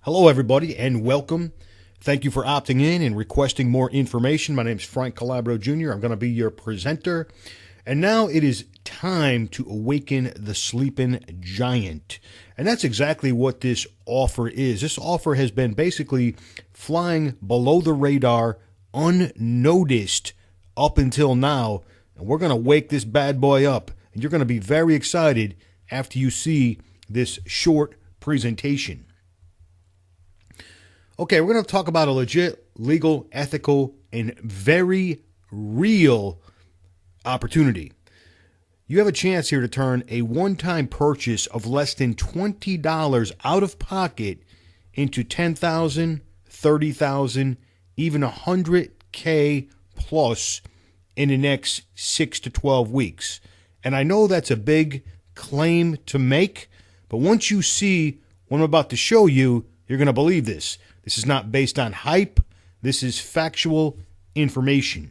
Hello, everybody, and welcome. Thank you for opting in and requesting more information. My name is Frank Calabro Jr. I'm going to be your presenter. And now it is time to awaken the sleeping giant. And that's exactly what this offer is. This offer has been basically flying below the radar, unnoticed up until now. And we're going to wake this bad boy up. And you're going to be very excited after you see this short presentation. Okay, we're going to talk about a legit, legal, ethical, and very real opportunity. You have a chance here to turn a one-time purchase of less than $20 out of pocket into $10,000, $30,000, even $100K plus in the next 6 to 12 weeks. And I know that's a big claim to make, but once you see what I'm about to show you, you're going to believe this. This is not based on hype. This is factual information.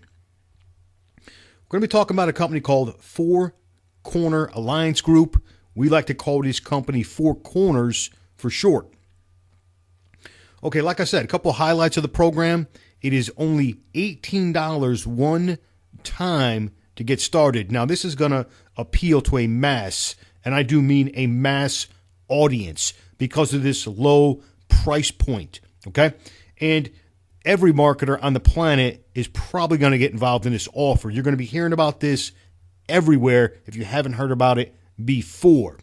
We're going to be talking about a company called Four Corner Alliance Group. We like to call this company Four Corners for short. Okay, like I said, a couple of highlights of the program. It is only $18 one time to get started. Now, this is going to appeal to a mass, and I do mean a mass audience because of this low price point. Okay? And every marketer on the planet is probably going to get involved in this offer. You're going to be hearing about this everywhere if you haven't heard about it before.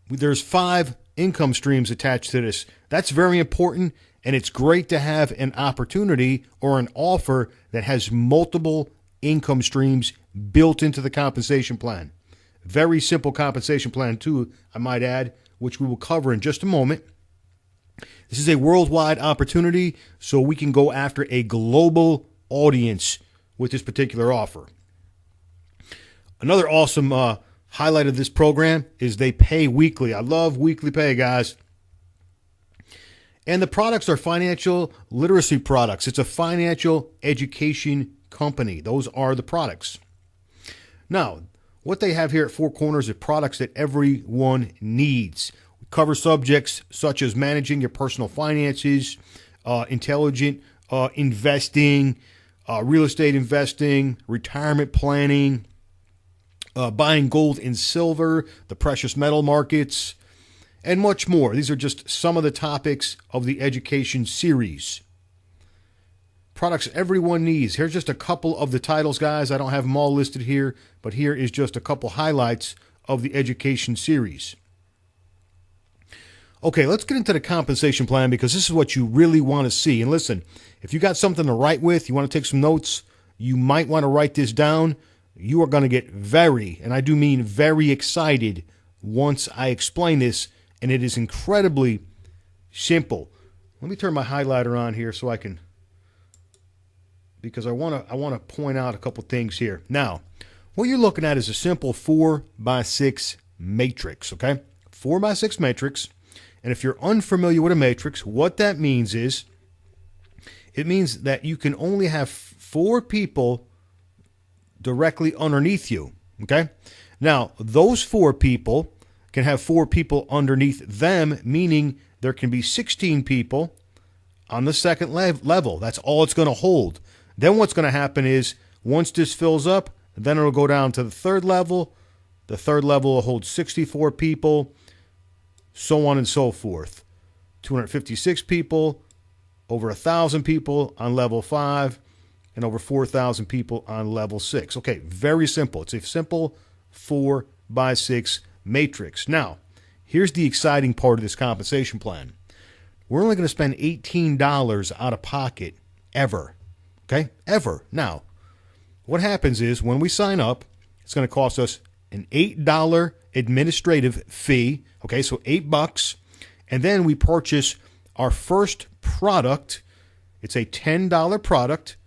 There's 5 income streams attached to this. That's very important, and it's great to have an opportunity or an offer that has multiple income streams built into the compensation plan. Very simple compensation plan, too, I might add, which we will cover in just a moment. This is a worldwide opportunity, so we can go after a global audience with this particular offer. Another awesome highlight of this program is they pay weekly. I love weekly pay, guys. And the products are financial literacy products. It's a financial education company. Those are the products. Now, what they have here at Four Corners are products that everyone needs. Cover subjects such as managing your personal finances, intelligent investing, real estate investing, retirement planning, buying gold and silver, the precious metal markets, and much more. These are just some of the topics of the education series. Products everyone needs. Here's just a couple of the titles, guys. I don't have them all listed here, but here is just a couple highlights of the education series. Okay, let's get into the compensation plan because this is what you really want to see. And listen, if you got something to write with, you want to take some notes, you might want to write this down. You are going to get very, and I do mean very excited once I explain this, and it is incredibly simple. Let me turn my highlighter on here so I can, because I want to point out a couple things here. Now, what you're looking at is a simple 4x6 matrix, okay? 4x6 matrix. And if you're unfamiliar with a matrix, what that means is it means that you can only have 4 people directly underneath you, okay? Now, those 4 people can have 4 people underneath them, meaning there can be 16 people on the second level. That's all it's going to hold. Then what's going to happen is once this fills up, then it'll go down to the third level. The third level will hold 64 people. So on and so forth. 256 people, over 1,000 people on level 5, and over 4,000 people on level 6. Okay, very simple. It's a simple 4x6 matrix. Now, here's the exciting part of this compensation plan. We're only going to spend $18 out of pocket ever. Okay, ever. Now, what happens is when we sign up, it's going to cost us an $8 administrative fee. Okay, so $8, and then we purchase our first product. It's a $10 product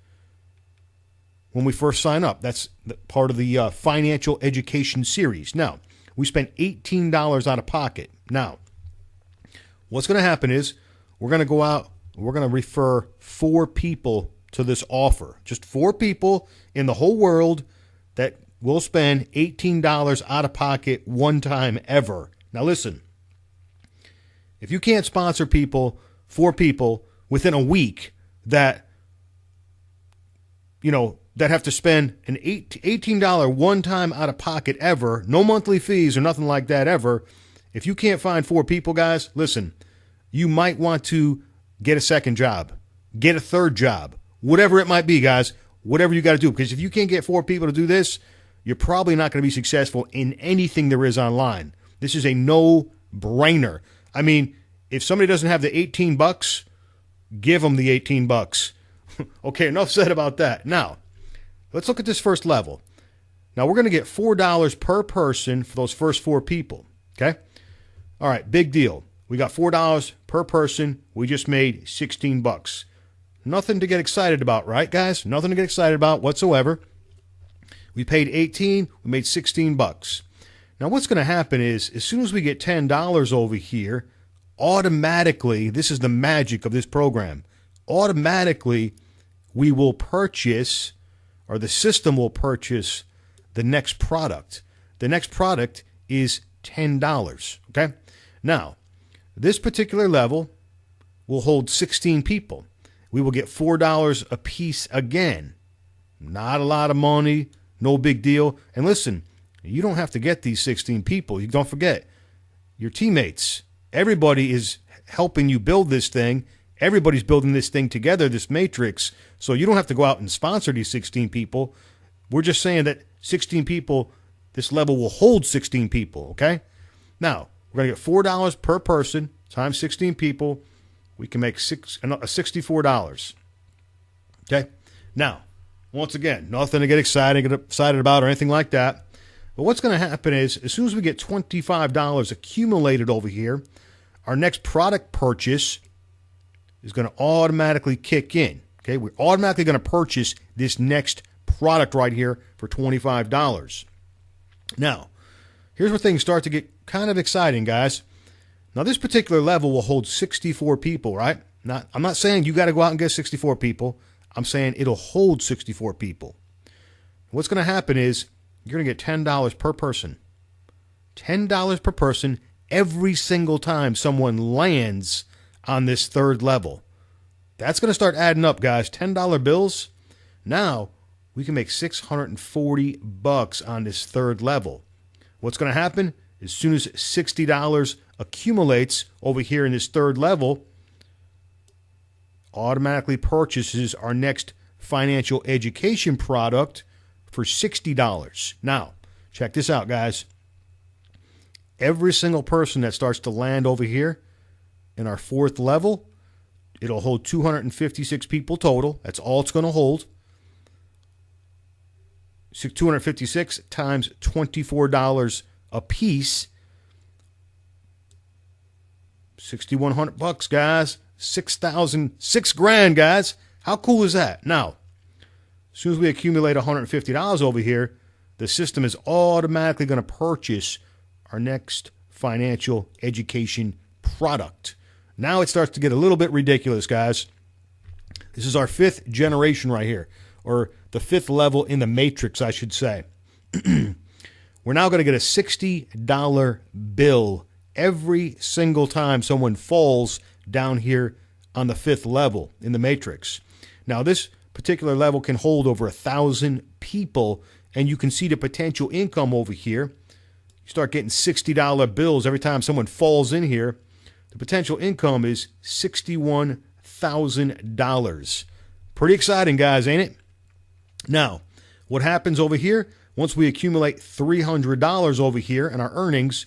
when we first sign up. That's part of the financial education series. Now, we spent $18 out of pocket. Now, what's going to happen is we're going to go out, we're going to refer 4 people to this offer. Just 4 people in the whole world that will spend $18 out of pocket one time ever. Now listen, If you can't sponsor people, 4 people within a week that, that have to spend an $18 one-time out-of-pocket ever, no monthly fees or nothing like that ever, if you can't find 4 people, guys, listen, you might want to get a second job, get a third job, whatever it might be, guys, whatever you got to do. Because if you can't get 4 people to do this, you're probably not going to be successful in anything there is online. This is a no-brainer. I mean, if somebody doesn't have the $18, give them the $18. Okay, enough said about that. Now, let's look at this first level. Now, we're going to get $4 per person for those first 4 people, okay? All right, big deal. We got $4 per person. We just made $16. Nothing to get excited about, right, guys? Nothing to get excited about whatsoever. We paid $18. We made $16. Now, what's going to happen is, as soon as we get $10 over here, automatically, this is the magic of this program, automatically we will purchase, or the system will purchase, the next product. The next product is $10, okay? Now, this particular level will hold 16 people. We will get $4 a piece again. Not a lot of money, no big deal. And listen, you don't have to get these 16 people. You don't forget, your teammates, everybody is helping you build this thing. Everybody's building this thing together, this matrix. So you don't have to go out and sponsor these 16 people. We're just saying that 16 people, this level will hold 16 people, okay? Now, we're going to get $4 per person times 16 people. We can make $64. Okay? Now, once again, nothing to get excited about or anything like that. But what's going to happen is, as soon as we get $25 accumulated over here, our next product purchase is going to automatically kick in. Okay? We're automatically going to purchase this next product right here for $25. Now, here's where things start to get kind of exciting, guys. Now, this particular level will hold 64 people, right? I'm not saying you got to go out and get 64 people. I'm saying it'll hold 64 people. What's going to happen is you're going to get $10 per person. $10 per person every single time someone lands on this third level. That's going to start adding up, guys. $10 bills. Now, we can make $640 on this third level. What's going to happen? As soon as $60 accumulates over here in this third level, automatically purchases our next financial education product for $60. Now, check this out, guys. Every single person that starts to land over here in our fourth level, it'll hold 256 people total. That's all it's going to hold. 256 times $24 a piece. $6,100, guys. $6,000, guys. How cool is that? Now, as soon as we accumulate $150 over here, the system is automatically going to purchase our next financial education product. Now it starts to get a little bit ridiculous, guys. This is our 5th generation right here, or the 5th level in the matrix, I should say. We're now going to get a $60 bill every single time someone falls down here on the 5th level in the matrix. Now, this particular level can hold over 1,000 people, and you can see the potential income over here. You start getting $60 bills every time someone falls in here. The potential income is $61,000. Pretty exciting, guys, ain't it? Now, what happens over here? Once we accumulate $300 over here in our earnings,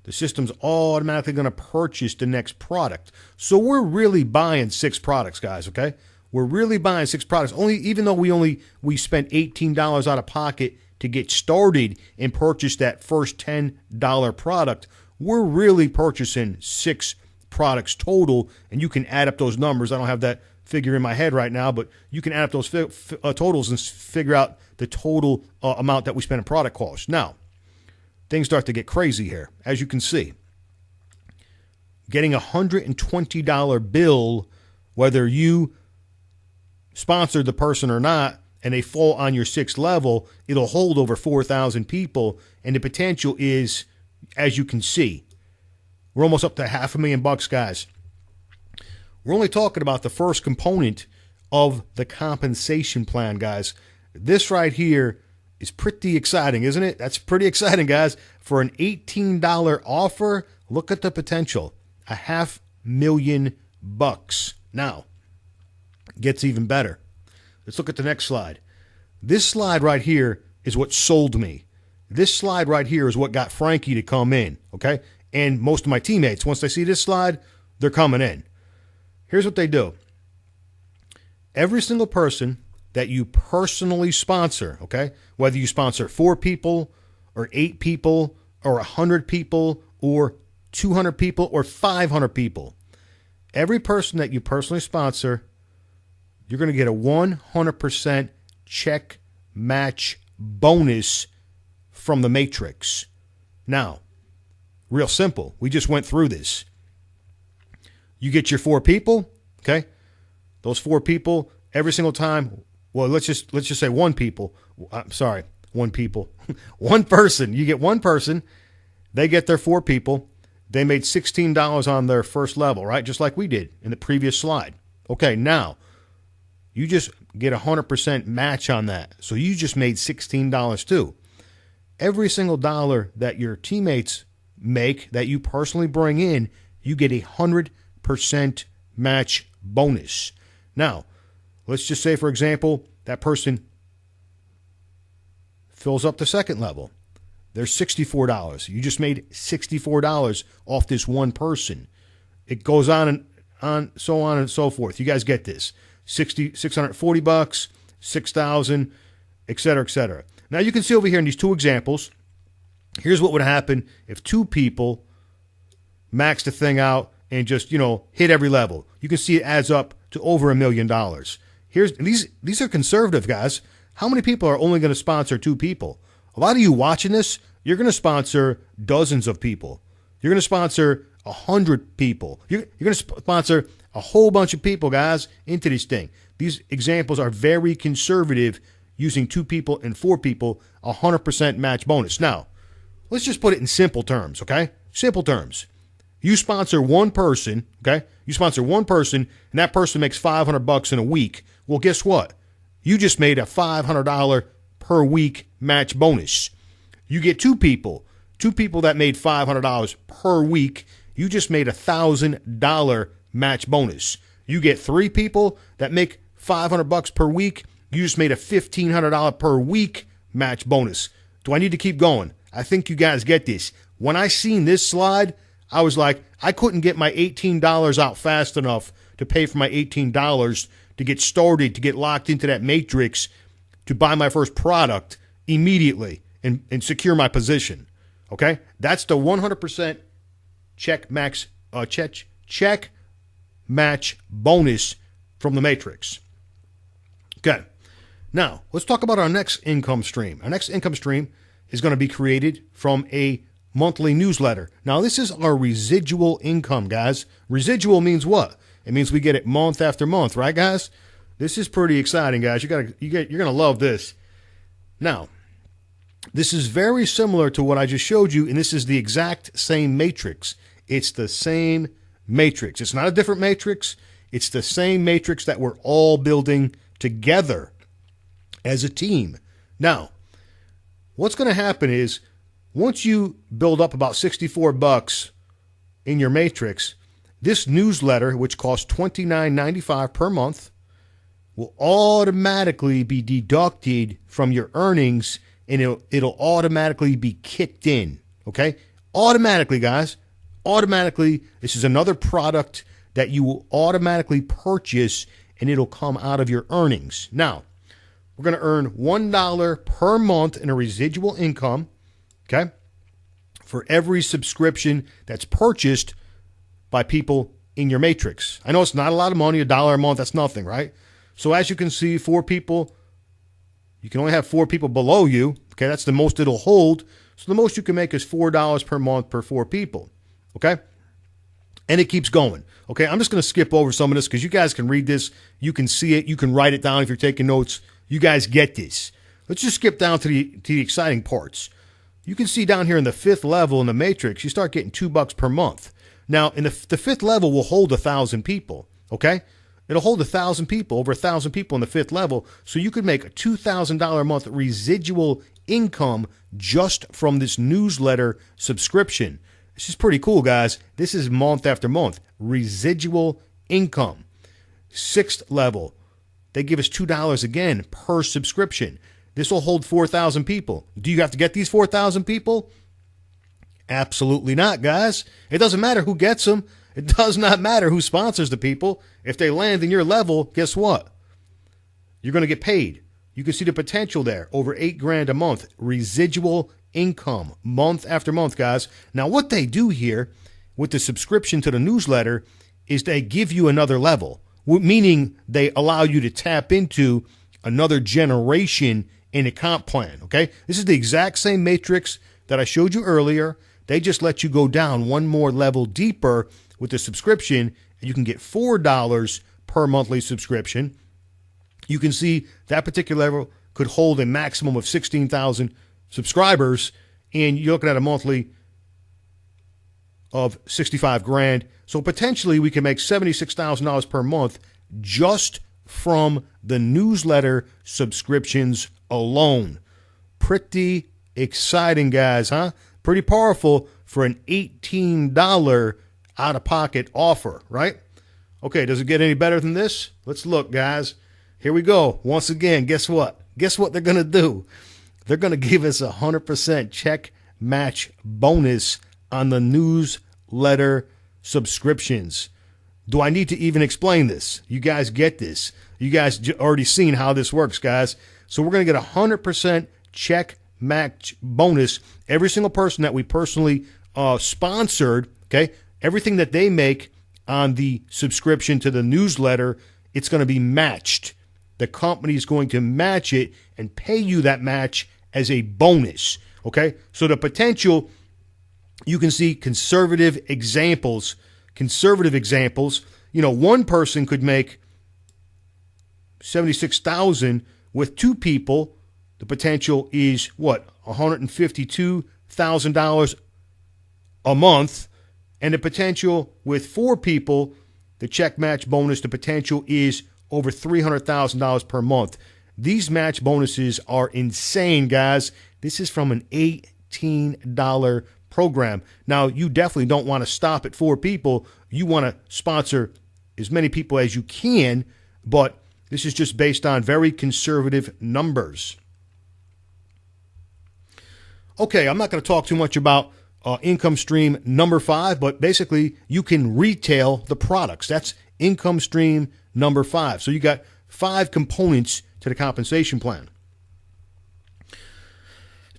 the system's automatically going to purchase the next product. So we're really buying 6 products, guys, okay? We're really buying 6 products. Even though we spent $18 out of pocket to get started and purchase that first $10 product, we're really purchasing 6 products total, and you can add up those numbers. I don't have that figure in my head right now, but you can add up those totals and figure out the total amount that we spent in product cost. Now, things start to get crazy here, as you can see. Getting a $120 bill, whether you sponsored the person or not, and they fall on your 6th level, it'll hold over 4,000 people, and the potential is, as you can see, We're almost up to $500,000, guys. We're only talking about the first component of the compensation plan, guys. This right here is pretty exciting, isn't it? That's pretty exciting, guys. For an $18 offer, look at the potential. $500,000. Now, it gets even better. Let's look at the next slide. This slide right here is what sold me. This slide right here is what got Frankie to come in, okay? And most of my teammates, once they see this slide, they're coming in. Here's what they do. Every single person that you personally sponsor, okay, whether you sponsor 4 people or 8 people or 100 people or 200 people or 500 people, every person that you personally sponsor, you're going to get a 100% check match bonus from the Matrix. Now, real simple. We just went through this. You get your 4 people, okay? Those 4 people every single time. Well, let's just say 1 people. I'm sorry, 1 people. 1 person. You get 1 person. They get their 4 people. They made $16 on their first level, right? Just like we did in the previous slide. Okay, now you just get 100% match on that. So you just made $16 too. Every single dollar that your teammates make that you personally bring in, you get 100% match bonus. Now, let's just say, for example, that person fills up the second level. There's $64. You just made $64 off this 1 person. It goes on and so forth. You guys get this. $640, $6,000, et cetera, et cetera. Now you can see over here in these 2 examples, here's what would happen if 2 people max the thing out and just, hit every level. You can see it adds up to over $1 million. These are conservative, guys. How many people are only going to sponsor 2 people? A lot of you watching this, you're going to sponsor dozens of people. You're going to sponsor 100 people. You're going to sponsor a whole bunch of people, guys, into this thing. These examples are very conservative, using 2 people and 4 people, 100% match bonus. Now, let's just put it in simple terms, okay? Simple terms. You sponsor 1 person, okay? You sponsor 1 person, and that person makes $500 in a week. Well, guess what? You just made a $500 per week match bonus. You get 2 people that made $500 per week. You just made $1,000 match bonus. You get 3 people that make $500 per week. You just made a $1,500 per week match bonus. Do I need to keep going? I think you guys get this. When I seen this slide, I was like, I couldn't get my $18 out fast enough to pay for my $18 to get started, to get locked into that matrix, to buy my first product immediately and secure my position. Okay? That's the 100% check match bonus from the Matrix. Okay. Now, let's talk about our next income stream. Our next income stream is going to be created from a monthly newsletter. Now, this is our residual income, guys. Residual means what? It means we get it month after month, right, guys? This is pretty exciting, guys. You're going to love this. Now, this is very similar to what I just showed you, and this is the exact same matrix. It's the same matrix. It's not a different matrix. It's the same matrix that we're all building together as a team. Now, what's going to happen is once you build up about $64 in your matrix, this newsletter, which costs $29.95 per month, will automatically be deducted from your earnings, and it'll automatically be kicked in. Okay? Automatically, guys. Automatically. This is another product that you will automatically purchase, and it'll come out of your earnings. Now, we're going to earn $1 per month in a residual income, okay, for every subscription that's purchased by people in your matrix. I know it's not a lot of money, $1 a month, that's nothing, right? So as you can see, 4 people, you can only have 4 people below you, okay? That's the most it'll hold. So the most you can make is $4 per month per 4 people, okay? And it keeps going. Okay, I'm just going to skip over some of this because you guys can read this. You can see it. You can write it down if you're taking notes. You guys get this. Let's just skip down to the exciting parts. You can see down here in the 5th level in the matrix, you start getting $2 per month. Now, in the fifth level will hold 1,000 people, okay? It'll hold 1,000 people, over 1,000 people in the fifth level. So you could make a $2,000 a month residual income just from this newsletter subscription. This is pretty cool, guys. This is month after month. Residual income. Sixth level, they give us $2 again per subscription. This will hold 4,000 people. Do you have to get these 4,000 people? Absolutely not, guys. It doesn't matter who gets them. It does not matter who sponsors the people. If they land in your level, guess what? You're going to get paid. You can see the potential there. Over $8,000 a month. Residual income. Month after month, guys. Now, what they do here with the subscription to the newsletter is they give you another level, meaning they allow you to tap into another generation in a comp plan, okay? This is the exact same matrix that I showed you earlier. They just let you go down one more level deeper with the subscription, and you can get $4 per monthly subscription. You can see that particular level could hold a maximum of 16,000 subscribers, and you're looking at a monthly of $65,000. So potentially we can make $76,000 per month just from the newsletter subscriptions alone. Pretty exciting, guys, huh? Pretty powerful for an $18 out-of-pocket offer, right? Okay, does it get any better than this? Let's look, guys. Here we go. Once again, guess what? Guess what they're going to do? They're going to give us a 100% check match bonus on the newsletter subscriptions. Do I need to even explain this? You guys get this. You guys already seen how this works, guys. So we're going to get a 100% check match bonus. Every single person that we personally sponsored, okay, everything that they make on the subscription to the newsletter, it's going to be matched. The company is going to match it and pay you that match as a bonus, okay? So the potential, you can see conservative examples. You know, one person could make $76,000 with two people. The potential is what? $152,000 a month. And the potential with four people, the check match bonus, the potential is over $300,000 per month. These match bonuses are insane, guys. This is from an $18 program. Now, you definitely don't want to stop at four people. You want to sponsor as many people as you can, but this is just based on very conservative numbers. Okay, I'm not going to talk too much about income stream number 5, but basically you can retail the products. That's income stream number 5. So you got 5 components to the compensation plan.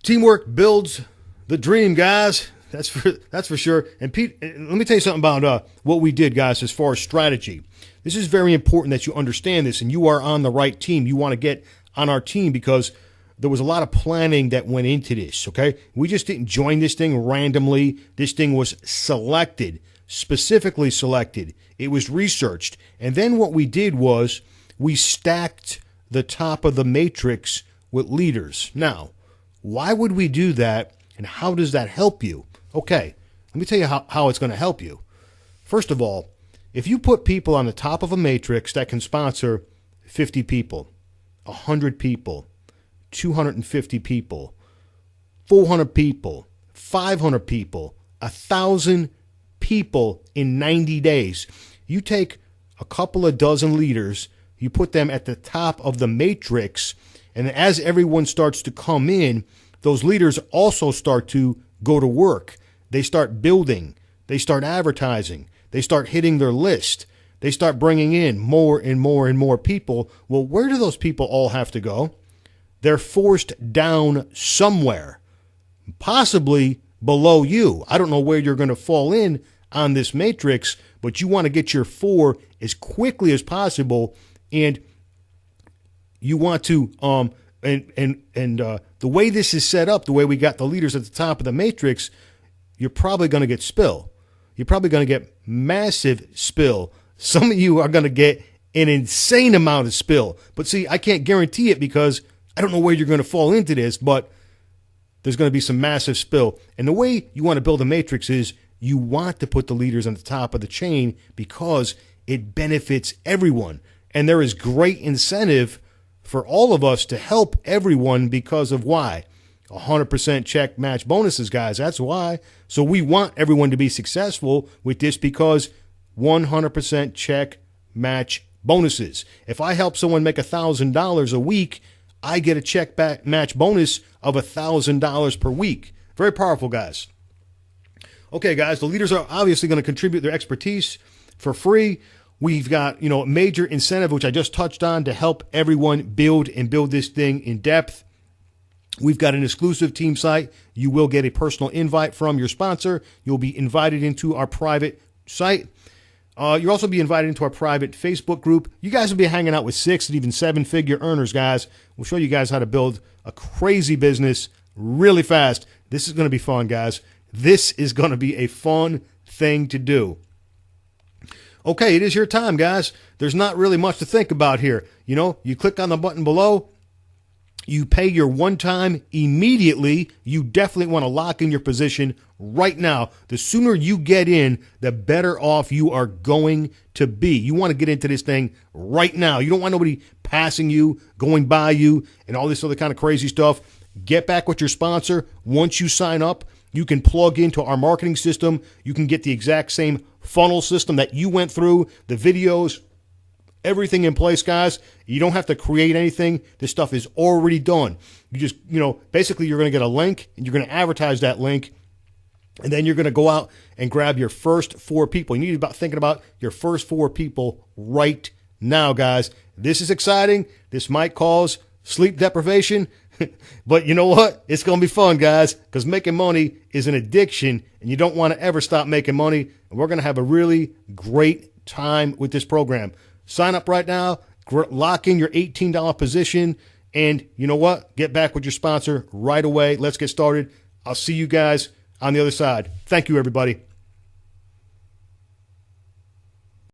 Teamwork builds the dream, guys. That's for sure. And Pete, let me tell you something about what we did, guys, as far as strategy. This is very important that you understand this, and you are on the right team. You want to get on our team because there was a lot of planning that went into this, okay? We just didn't join this thing randomly. This thing was selected, specifically selected. It was researched. And then what we did was we stacked the top of the matrix with leaders. Now, why would we do that, and how does that help you? Okay, let me tell you how it's going to help you. First of all, if you put people on the top of a matrix that can sponsor 50 people, 100 people, 250 people, 400 people, 500 people, 1,000 people in 90 days. You take a couple of dozen leaders, you put them at the top of the matrix, and as everyone starts to come in, those leaders also start to go to work. They start building. They start advertising. They start hitting their list. They start bringing in more and more and more people. Well, where do those people all have to go? They're forced down somewhere, possibly below you. I don't know where you're going to fall in on this matrix, but you want to get your 4 as quickly as possible, and you want to the way this is set up, the way we got the leaders at the top of the matrix, you're probably going to get spill. You're probably going to get massive spill. Some of you are going to get an insane amount of spill. But see, I can't guarantee it because I don't know where you're going to fall into this, but there's going to be some massive spill. And the way you want to build a matrix is you want to put the leaders on the top of the chain because it benefits everyone. And there is great incentive for all of us to help everyone because of why? 100% check match bonuses, guys. That's why. So we want everyone to be successful with this because 100% check match bonuses. If I help someone make $1,000 a week, I get a check back match bonus of $1,000 per week. Very powerful, guys. Okay, guys, the leaders are obviously going to contribute their expertise for free. We've got, a major incentive, which I just touched on, to help everyone build this thing in depth. We've got an exclusive team site. You will get a personal invite from your sponsor. You'll be invited into our private site. You'll also be invited into our private Facebook group. You guys will be hanging out with 6 and even 7-figure earners, guys. We'll show you guys how to build a crazy business really fast. This is going to be fun, guys. This is going to be a fun thing to do. Okay, it is your time, guys. There's not really much to think about here. You click on the button below. You pay your one time immediately. You definitely want to lock in your position right now. The sooner you get in, the better off you are going to be. You want to get into this thing right now. You don't want nobody passing you, going by you, and all this other kind of crazy stuff. Get back with your sponsor. Once you sign up, you can plug into our marketing system. You can get the exact same funnel system that you went through, the videos, everything in place, guys. You don't have to create anything. This stuff is already done. You just, basically you're going to get a link and you're going to advertise that link. And then you're going to go out and grab your first 4 people. You need to be thinking about your first 4 people right now, guys. This is exciting. This might cause sleep deprivation. But you know what? It's going to be fun, guys, because making money is an addiction, and you don't want to ever stop making money. And we're going to have a really great time with this program. Sign up right now, lock in your $18 position, and you know what? Get back with your sponsor right away. Let's get started. I'll see you guys on the other side. Thank you, everybody.